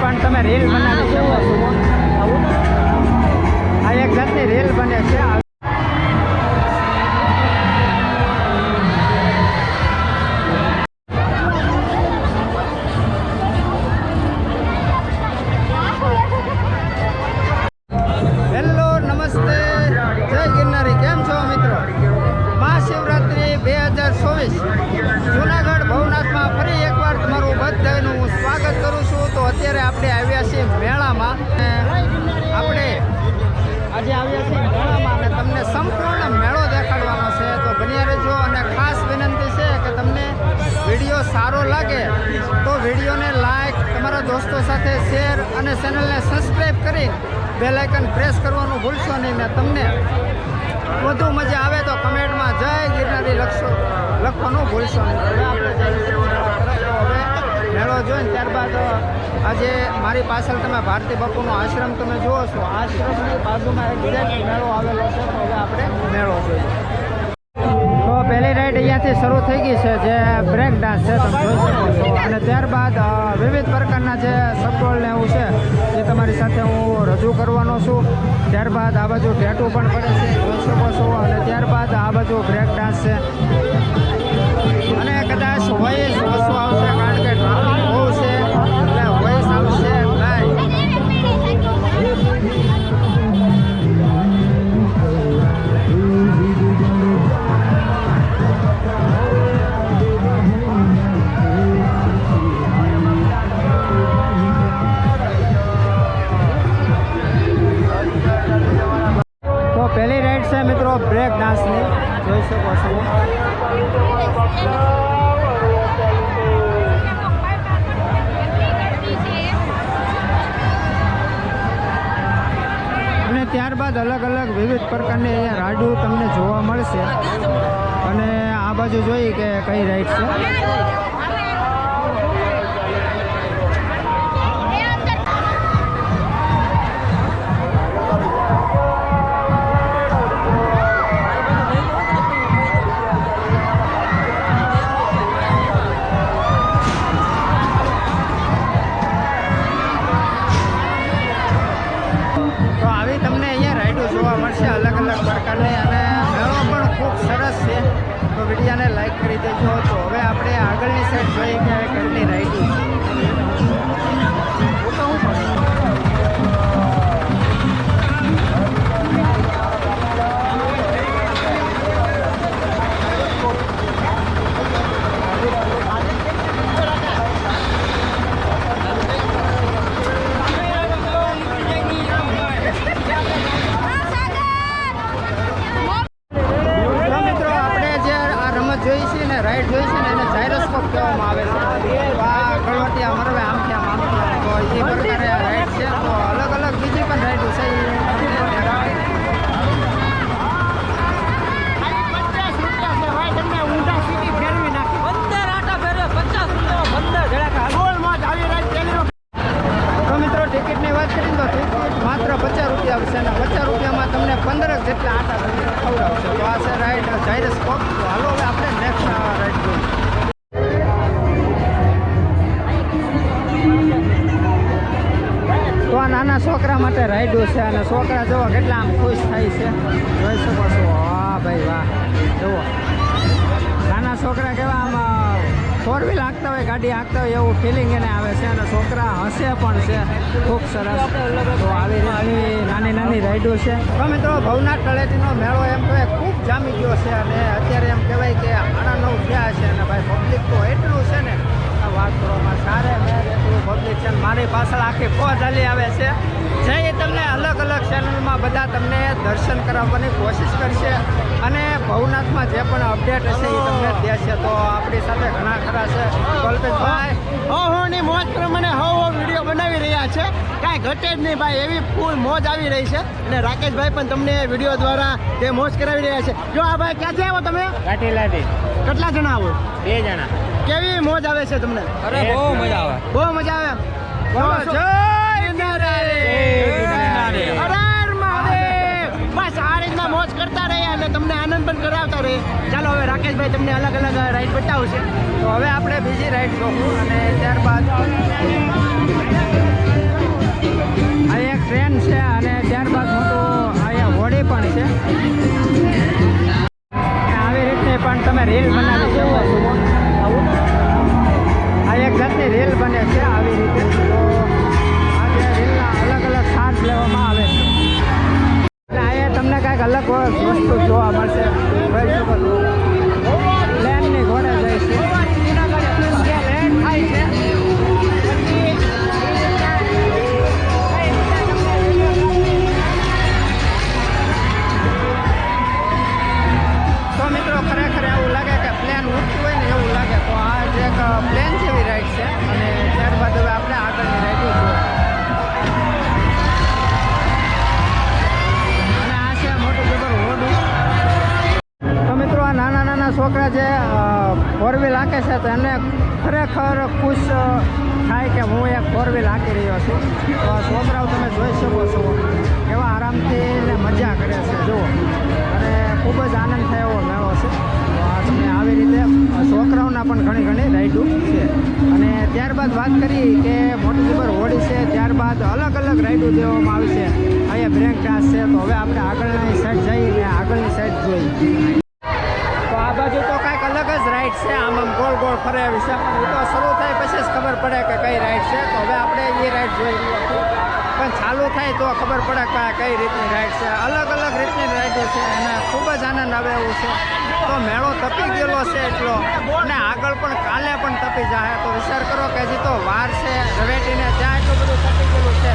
પણ તમે રીલ બનાવી શકો છો. આ એક જાતની રીલ બને છે. હેલો, નમસ્તે, જય ગિરનારી. કેમ છો મિત્રો? મહાશિવરાત્રિ 2024 જૂનાગઢ ભવનાથમાં ફરી એકવાર તમારું બધાનું હું સ્વાગત કરું છું. તો અત્યારે આપણે આવ્યા છીએ મેળામાં. આપણે આજે આવ્યા છીએ મેળામાં અને તમને સંપૂર્ણ મેળો દેખાડવાનો છે. તો બન્યા રહેજો અને ખાસ વિનંતી છે કે તમને વિડીયો સારો લાગે તો વિડીયોને લાઈક, તમારા દોસ્તો સાથે શેર અને ચેનલને સબસ્ક્રાઈબ કરી બેલ આઇકન પ્રેસ કરવાનું ભૂલશો નહીં. ને તમને વધુ મજા આવે તો કમેન્ટમાં જય ગિરનારી લખવાનું ભૂલશો નહીં. હવે આપણે હવે મેળો જોઈને ત્યારબાદ આજે મારી પાછળ તમે ભારતી બાપુનો આશ્રમ તમે જુઓ છો. આશ્રમની બાજુમાં એક્ઝેક્ટ મેળો આવેલો છે. તો હવે આપણે મેળો જોઈએ. તો પહેલી રાઈડ અહીંયાથી શરૂ થઈ ગઈ છે, જે બ્રેક ડાન્સ છે, તમે જોઈ શકો છો. અને ત્યારબાદ વિવિધ પ્રકારના જે સગવડ ને એવું છે એ તમારી સાથે હું રજૂ કરવાનો છું. ત્યારબાદ આ બાજુ ટેટુ પણ પડે છે, જોઈ શકો છો. અને ત્યારબાદ આ બાજુ બ્રેક ડાન્સ છે. અને કદાચ વોઇસ ઓછું આવશે કારણ કે ટ્રાફિક બહુ છે, એટલે વોઇસ આવશે નહીં. પહેલી રાઈડ છે મિત્રો બ્રેક ડાન્સની, જોઈ શકો છો. અને ત્યારબાદ અલગ અલગ વિવિધ પ્રકારની અહીંયા રાઈડો તમને જોવા મળશે. અને આ બાજુ જોઈએ કે કઈ રાઈડ છે. તમને અહીંયા રાઈડો જોવા મળશે અલગ અલગ પ્રકારની. અને મેળો પણ ખૂબ સરસ છે. તો વિડીયોને લાઈક કરી દેજો. તો હવે આપણે આગળની સાઈડ જોઈએ કે કેટલી રાઈડો છે. રાઈડ જોઈ છે ને એને જાયરોસ્કોપ કહેવામાં આવે છે. આ ગળવટિયા મરવે આમ કે આમ તો એ પ્રકારે રાઈડ છે. તો અલગ અલગ બીજી પણ રાઈડો છે. તો મિત્રો ટિકિટની વાત કરીએ તો ટિકિટ માત્ર 50 રૂપિયા આવશે અને 50 રૂપિયામાં તમને 15 જેટલા આટા ખવડાવશે. તો આ છે રાઈડ જાયરોસ્કોપ. તો હાલો હવે આપણે નેક્સ્ટ રાઈડ જોઈએ. તો આ નાના છોકરા માટે રાઈડો છે. અને છોકરા જુઓ કેટલા આમ ખુશ થાય છે, જોઈ શકો છો. વાહ ભાઈ વાહ, જુઓ નાના છોકરા કેવા આમ 4 વ્હીલ હાંકતા હોય, ગાડી હાંકતા હોય એવું ફિલિંગ એને આવે છે. અને છોકરા હસે પણ છે, ખૂબ સરસ. તો આવી રીતની નાની નાની રાઈડો છે. તો મિત્રો ભવનાથ તળેટીનો મેળો એમ કહેવાય ખૂબ જામી ગયો છે. અને અત્યારે એમ કહેવાય કે 8:09 થયા છે. અને ભાઈ પબ્લિક તો એટલું છે ને વાત કરવામાં સારે એટલું પબ્લિક છે. મારી પાછળ આખી ફોજ હાલી આવે છે. જે તમને અલગ અલગ ચેનલમાં બધા તમને દર્શન કરાવવાની કોશિશ કરશે. અને ભવનાથમાં જે પણ અપડેટ હશે એ તમને દેશે. તો આપણી સાથે ઘણા ખરા છે. કલ્પેશભાઈ ની મોજ પ્રમાણે વિડીયો બનાવી રહ્યા છે. કાંઈ ઘટે જ નહીં ભાઈ, એવી ફૂલ મોજ આવી રહી છે. અને રાકેશભાઈ પણ તમને વિડીયો દ્વારા તે મોજ કરાવી રહ્યા છે. જો આ ભાઈ ક્યાંથી આવો તમે? કાઠીલાથી. કેટલા જણા આવો? 2 જણા. કેવી મોજ આવે છે તમને? અરે બહુ મજા આવે, બહુ મજા આવે. બસ આ રીતના મોજ કરતા રહ્યા અને તમને આનંદ પણ કરાવતા રહે. ચાલો હવે રાકેશભાઈ તમને અલગ અલગ રાઈડ બતાવશે. તો હવે આપણે બીજી રાઈડ જોશું અને ત્યારબાદ અલગ જ વસ્તુ જોવા મળશે. જોઈ શકો છો પ્લેનની ઘોડે જાય છે. જે લેન્ડ થાય છે તો મિત્રો ખરેખર એવું લાગે કે પ્લેન ઉડતું હોય ને એવું લાગે. તો આ જે એક પ્લેન જેવી રાઈડ છે અને ત્યારબાદ હવે આપણે આગળની રાઈડ જોઈએ. અને આ છે મોટું જબર હોડું. તો મિત્રો આ નાના નાના છોકરા જે ફોર વ્હીલ હાંકે છે તો એને ખરેખર ખુશ થાય કે હું એક ફોર વ્હીલ હાંકી રહ્યો છું. તો આ છોકરાઓ તમે જોઈ શકો છો કેવા આરામથી ને મજા કરે છે જુઓ. અને ખૂબ જ આનંદ થાય એવો મેળો છે. તો આ તમે આવી રીતે છોકરાઓના પણ ઘણી ઘણી રાઈડો છે. અને ત્યારબાદ વાત કરી કે મોટી જબર હોડી છે, ત્યારબાદ અલગ અલગ રાઈડો દેવામાં આવી છે. અહીંયા બ્રેક ડાન્સ છે. તો હવે આપણે આગળની સાઈડ જઈને આગળની સાઈડ જોઈએ. તો આ બાજુ તો કાંઈક અલગ જ રાઈડ છે. આમ ગોળ ગોળ ફરે એવી છે. પણ એ તો શરૂ થાય પછી જ ખબર પડે કે કઈ રાઈડ છે. તો હવે આપણે એ રાઈડ જોઈ રહ્યા છીએ. પણ ચાલુ થાય તો ખબર પડે કે આ કઈ રીતની રાઈડ છે. અલગ અલગ રીતની રાઈડો છે અને ખૂબ જ આનંદ આવે એવું છે. તો મેળો તપી ગયેલો છે એટલો અને આગળ પણ કાલે પણ તપી જાય. તો વિચાર કરો કે હજી તો વાર છે રવેટીને ત્યાં એટલું બધું તપી ગયેલું છે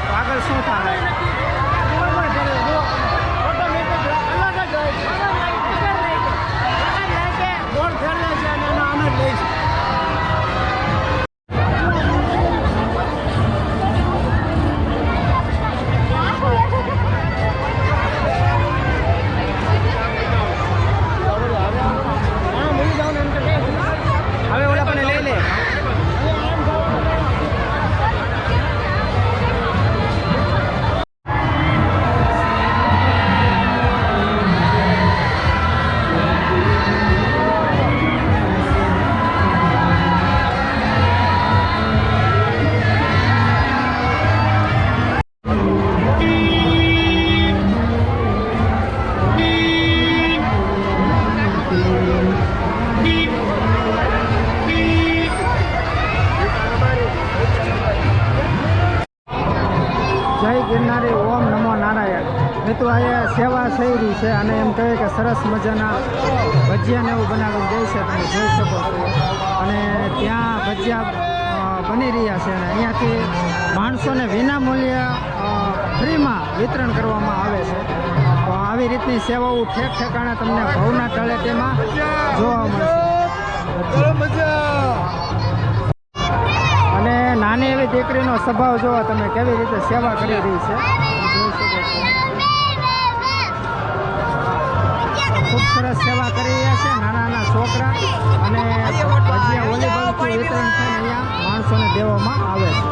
તો આગળ શું થાય. હવે ઓલા પણ લઈ લે. જય ગિરનારી, ઓમ નમો નારાયણ. મિત્રો અહીંયા સેવા થઈ રહી છે અને એમ કહે કે સરસ મજાના ભજીયાને એવું બનાવીને દે છે. તમે જોઈ શકો છો. અને ત્યાં ભજીયા બની રહ્યા છે અને અહીંયાથી માણસોને વિના મૂલ્યે ફ્રીમાં વિતરણ કરવામાં આવે છે. તો આવી રીતની સેવાઓ ઠેક ઠેકાણે તમને ભવના તળેટીમાં જોવા મળશે. અને નાની એવી દીકરીનો સ્વભાવ જોવો તમે કેવી રીતે સેવા કરી રહી છે. જોઈ શકો છો ખૂબ સરસ સેવા કરી રહ્યા છે નાના નાના છોકરા. અને ભજીયા વોલીબોલથી વિતરણ થઈને અહીંયા માણસોને દેવામાં આવે છે.